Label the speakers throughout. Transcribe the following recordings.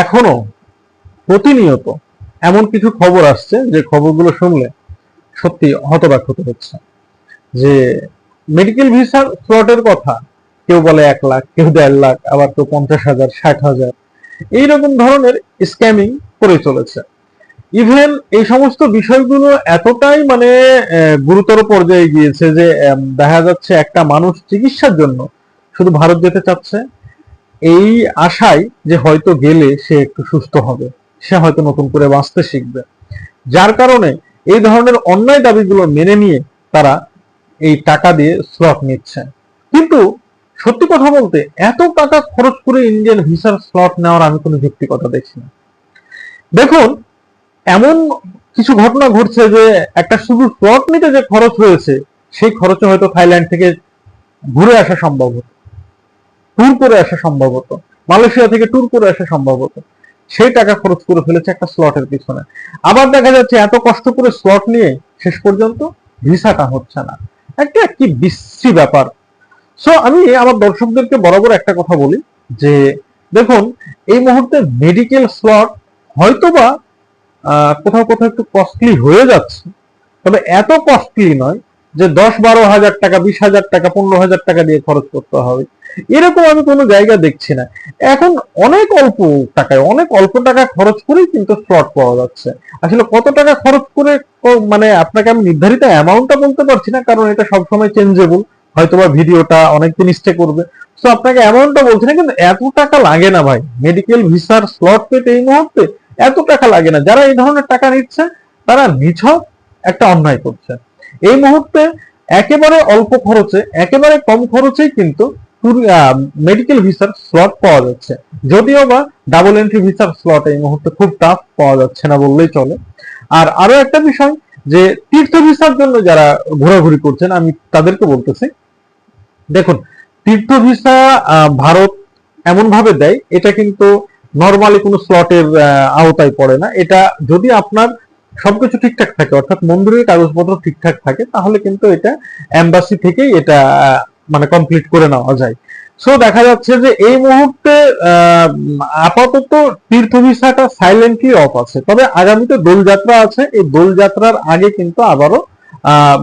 Speaker 1: এখনো প্রতিনিয়ত এমন কিছু খবর আসছে যে খবরগুলো শুনলে সত্যি হতবাক হতে হচ্ছে। যে মেডিকেল ভিসার স্লটের কথা কেউ বলে 1 লাখ, কেউ 1.5 লাখ, আবার কেউ 50,000, 60,000, এইরকম ধরনের স্ক্যামিং করে চলেছে। ইভেন এই সমস্ত বিষয়গুলো এতটাই মানে গুরুতর পর্যায়ে গিয়েছে যে দেখা যাচ্ছে একটা মানুষ চিকিৎসার জন্য শুধু ভারত যেতে চাচ্ছে এই আশায় যে হয়তো গেলে সে একটু সুস্থ হবে, সে হয়তো নতুন করে বাঁচতে শিখবে, যার কারণে এই ধরনের অন্যায় দাবিগুলো মেনে নিয়ে তারা এই টাকা দিয়ে স্লট নিচ্ছে। কিন্তু সত্যি কথা বলতে এত টাকা খরচ করে ইন্ডিয়ান ভিসার স্লট নেওয়ার আমি কোনো যৌক্তিকতা দেখছি না। দেখুন, এমন কিছু ঘটনা ঘটছে যে একটা শুধু স্লট নিতে যে খরচ হয়েছে সেই খরচে হয়তো থাইল্যান্ড থেকে ঘুরে আসা সম্ভব হতো, ট্যুর করে আসা সম্ভব হতো, মালয়েশিয়া থেকে ট্যুর করে আসা সম্ভব হতো। সেই টাকা খরচ করে ফেলেছে একটা স্লটের পিছনে। আবার দেখা যাচ্ছে এত কষ্ট করে স্লট নিয়ে শেষ পর্যন্ত ভিসাটা হচ্ছে না। একটা কি বিশ্রী ব্যাপার। সো আমি আমার দর্শকদেরকে বরাবর একটা কথা বলি যে দেখুন, এই মুহূর্তে মেডিকেল স্লট হয়তোবা কোথাও কোথাও একটু কস্টলি হয়ে যাচ্ছে, তবে এত কস্টলি নয় যে 10-12 হাজার টাকা, 20,000 টাকা, 15,000 টাকা দিয়ে খরচ করতে হবে, এরকম আমি কোনো জায়গা দেখছি না। এখন অনেক অল্প টাকা খরচ করেই কিন্তু স্লট পাওয়া যাচ্ছে। আসলে কত টাকা খরচ করে মানে আপনাকে আমি নির্ধারিত অ্যামাউন্টটা বলতে পারছি না, কারণ এটা সবসময় চেঞ্জেবল, হয়তোবা ভিডিওটা অনেকদিন স্টে করবে। তো আপনাকে অ্যামাউন্টটা বলছি না, কিন্তু এত টাকা লাগে না ভাই মেডিকেল ভিসার স্লট পেতে। এই মুহূর্তে এত টাকা লাগে না। যারা এই ধরনের টাকা নিচ্ছে তারা নিছক একটা অন্যায় করছে। এই মুহূর্তে একেবারে অল্প খরচে, একেবারে কম খরচেই কিন্তু মেডিকেল ভিসার স্লট পাওয়া যাচ্ছে, যদিও বা ডাবল এন্ট্রি ভিসার স্লট এই মুহূর্তে খুব টাফ, পাওয়া যাচ্ছে না বললেই চলে। আর আরো একটা বিষয়, যে তীর্থ ভিসার জন্য যারা ঘোরাঘুরি করছেন আমি তাদেরকে বলতেছি, দেখুন, তীর্থ ভিসা ভারত এমন ভাবে দেয়, এটা কিন্তু নর্মালি কোনো স্লটের আওতায় পড়ে না। এটা যদি আপনার সবকিছু ঠিকঠাক থাকে, অর্থাৎ মন্দিরের কাগজপত্র ঠিকঠাক থাকে, তাহলে কিন্তু এটা এম্বাসি থেকেই এটা মানে কমপ্লিট করে নেওয়া যায়। সো দেখা যাচ্ছে যে এই মুহূর্তে আপাতত তীর্থ ভিসাটা সাইলেন্টলি অফ আছে, তবে আগামীতে দোলযাত্রা আছে। এই দোলযাত্রার আগে কিন্তু আবারও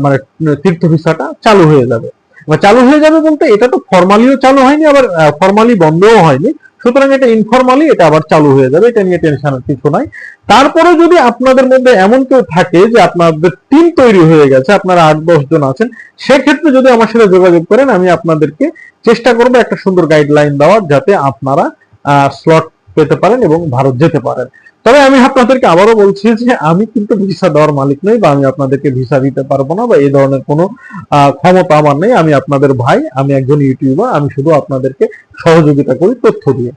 Speaker 1: মানে তীর্থ ভিসাটা চালু হয়ে যাবে। চালু হয়ে যাবে বলতে এটা তো ফর্মালিও চালু হয়নি, আবার ফর্মালি বন্ধও হয়নি, সুতরাং এটা ইনফরমালি এটা আবার চালু হয়ে যাবে, এটা নিয়ে টেনশনের কিছু নাই। তারপরে যদি আপনাদের মধ্যে এমন কেউ থাকে যে আপনাদের টিম তৈরি হয়ে গেছে, আপনারা 8-10 জন আছেন, সেক্ষেত্রে যদি আমার সাথে যোগাযোগ করেন, আমি আপনাদেরকে চেষ্টা করবো একটা সুন্দর গাইডলাইন দেওয়ার, যাতে আপনারা স্লট পেতে পারেন এবং ভারত যেতে পারেন। তবে আমি আপনাদেরকে আবারও বলছি যে আমি কিন্তু ভিসা দেওয়ার মালিক নই, বা আমি আপনাদেরকে ভিসা দিতে পারবো না, বা এই ধরনের কোনো ক্ষমতা আমার নেই। আমি আপনাদের ভাই, আমি একজন ইউটিউবার, আমি শুধু আপনাদেরকে সহযোগিতা করি তথ্য দিয়ে।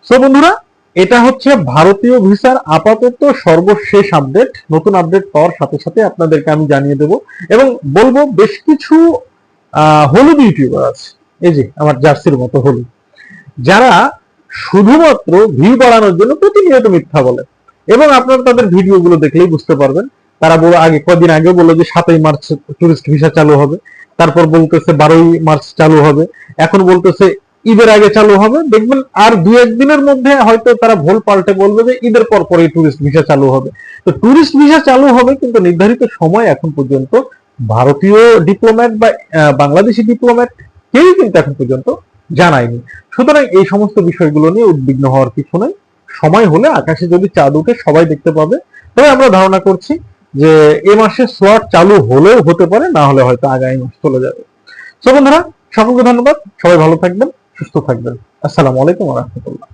Speaker 1: সো বন্ধুরা, এটা হচ্ছে ভারতীয় ভিসার আপাতত সর্বশেষ আপডেট। নতুন আপডেট পাওয়ার সাথে সাথে আপনাদেরকে আমি জানিয়ে দেব, এবং বলবো বেশ কিছু হলুদ ইউটিউবার আছে, এই যে আমার জার্সির মতো হলুদ, যারা শুধুমাত্র ভিউ বাড়ানোর জন্য প্রতিনিয়ত মিথ্যা বলে। এবং আপনারা তাদের ভিডিও গুলো দেখলেই বুঝতে পারবেন। তারা কদিন আগে বললো যে 7ই মার্চ টুরিস্ট ভিসা চালু হবে, তারপর বলতেছে 12ই মার্চ চালু হবে, এখন বলতেছে ঈদের আগে চালু হবে। দেখবেন আর 2-1 দিনের মধ্যে হয়তো তারা ভুল পাল্টে বলবে যে ঈদের পর পরই টুরিস্ট ভিসা চালু হবে। তো টুরিস্ট ভিসা চালু হবে, কিন্তু নির্ধারিত সময় এখন পর্যন্ত ভারতীয় ডিপ্লোম্যাট বা বাংলাদেশি ডিপ্লোম্যাট কেউই কিন্তু এখন পর্যন্ত জানায়নি। সুতরাং এই সমস্ত বিষয়গুলো নিয়ে উদ্বিগ্ন হওয়ার কিছু নাই। সময় হলে আকাশে যদি চাঁদ উঠে সবাই দেখতে পাবে। তবে আমরা ধারণা করছি যে এ মাসে স্লট চালু হলেও হতে পারে, না হলে হয়তো আগামী মাস চলে যাবে। তো বন্ধুরা, সকলকে ধন্যবাদ, সবাই ভালো থাকবেন, সুস্থ থাকবেন। আসসালামু আলাইকুম ওয়া রাহমাতুল্লাহ।